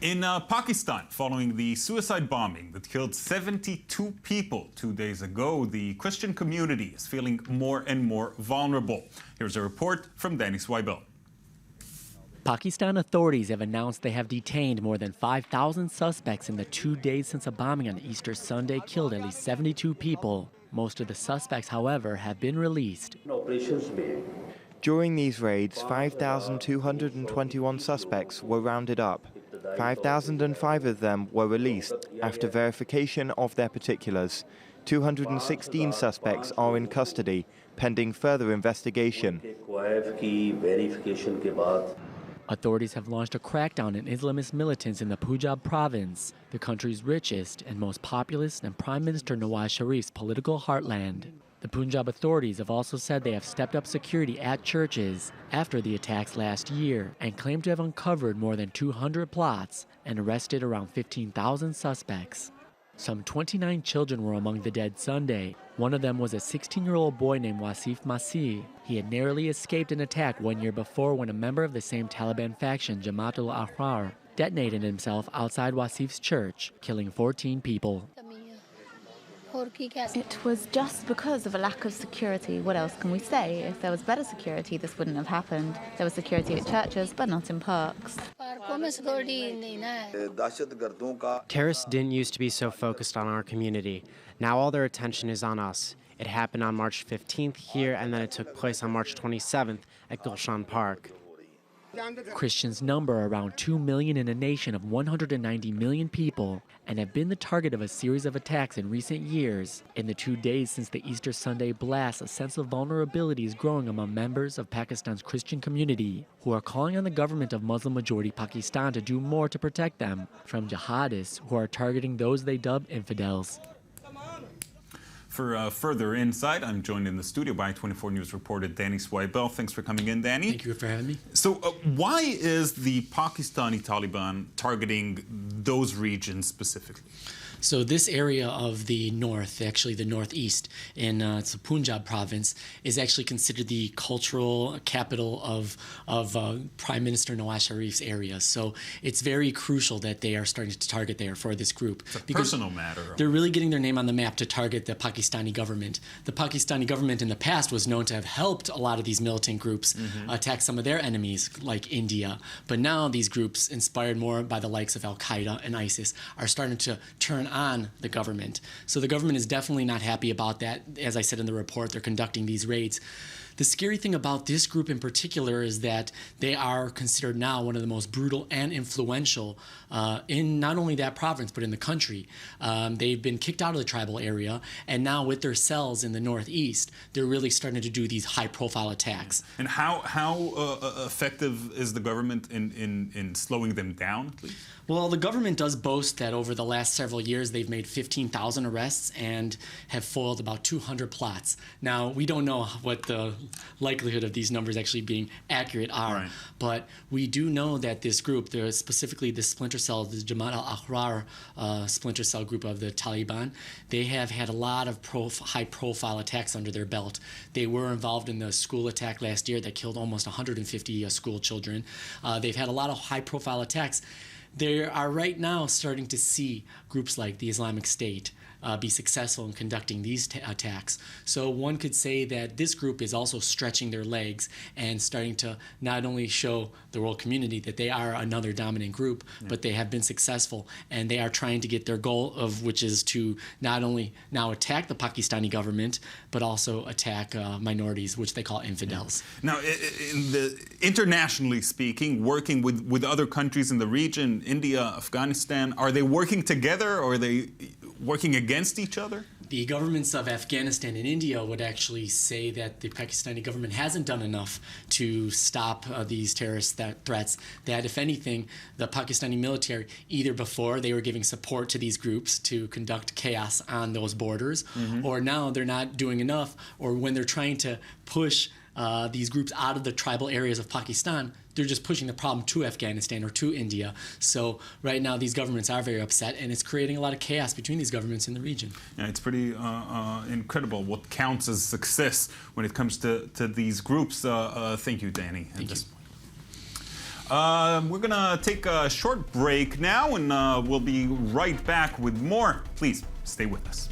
In Pakistan, following the suicide bombing that killed 72 people 2 days ago, the Christian community is feeling more and more vulnerable. Here's a report from Danny Swibel. Pakistan authorities have announced they have detained more than 5,000 suspects in the 2 days since a bombing on Easter Sunday killed at least 72 people. Most of the suspects, however, have been released. During these raids, 5,221 suspects were rounded up. 5,005 of them were released after verification of their particulars. 216 suspects are in custody, pending further investigation. Authorities have launched a crackdown on Islamist militants in the Punjab province, the country's richest and most populous, and Prime Minister Nawaz Sharif's political heartland. The Punjab authorities have also said they have stepped up security at churches after the attacks last year and claim to have uncovered more than 200 plots and arrested around 15,000 suspects. Some 29 children were among the dead Sunday. One of them was a 16-year-old boy named Wasif Masih. He had narrowly escaped an attack 1 year before when a member of the same Taliban faction, Jamaat al-Ahrar, detonated himself outside Wasif's church, killing 14 people. It was just because of a lack of security. What else can we say? If there was better security, this wouldn't have happened. There was security at churches, but not in parks. Terrorists didn't used to be so focused on our community. Now all their attention is on us. It happened on March 15th here, and then it took place on March 27th at Gulshan Park. Christians number around 2 million in a nation of 190 million people and have been the target of a series of attacks in recent years. In the 2 days since the Easter Sunday blast, a sense of vulnerability is growing among members of Pakistan's Christian community, who are calling on the government of Muslim-majority Pakistan to do more to protect them from jihadists who are targeting those they dub infidels. For further insight, I'm joined in the studio by i24News reporter Danny Swibel. Thanks for coming in, Danny. Thank you for having me. So why is the Pakistani Taliban targeting those regions specifically? So this area of the north, actually the northeast, in it's the Punjab province, is actually considered the cultural capital of Prime Minister Nawaz Sharif's area. So it's very crucial that they are starting to target there for this group. It's a personal matter. They're really getting their name on the map to target the Pakistani government. The Pakistani government in the past was known to have helped a lot of these militant groups attack some of their enemies, like India. But now these groups, inspired more by the likes of Al-Qaeda and ISIS, are starting to turn on the government. So the government is definitely not happy about that. As I said in the report, they're conducting these raids. The scary thing about this group in particular is that they are considered now one of the most brutal and influential in not only that province, but in the country. They've been kicked out of the tribal area, and now with their cells in the northeast, they're really starting to do these high-profile attacks. And how effective is the government in slowing them down, please? Well, the government does boast that over the last several years, they've made 15,000 arrests and have foiled about 200 plots. Now, we don't know what the likelihood of these numbers actually being accurate are, but we do know that this group, specifically the splinter cell, the Jamaat al-Ahrar splinter cell group of the Taliban, they have had a lot of high-profile attacks under their belt. They were involved in the school attack last year that killed almost 150 school children. They've had a lot of high-profile attacks. They are right now starting to see groups like the Islamic State be successful in conducting these attacks. So one could say that this group is also stretching their legs and starting to not only show the world community that they are another dominant group, but they have been successful, and they are trying to get their goal of which is to not only now attack the Pakistani government, but also attack minorities, which they call infidels. Now, internationally speaking, working with other countries in the region, India, Afghanistan, are they working together, or are they working against each other? The governments of Afghanistan and India would actually say that the Pakistani government hasn't done enough to stop these terrorist threats, that if anything, the Pakistani military, either before they were giving support to these groups to conduct chaos on those borders, or now they're not doing enough, or when they're trying to push these groups out of the tribal areas of Pakistan, they're just pushing the problem to Afghanistan or to India. So right now these governments are very upset, and it's creating a lot of chaos between these governments in the region. Yeah, it's pretty incredible what counts as success when it comes to these groups. Thank you, Danny. Thank you. We're going to take a short break now, and we'll be right back with more. Please stay with us.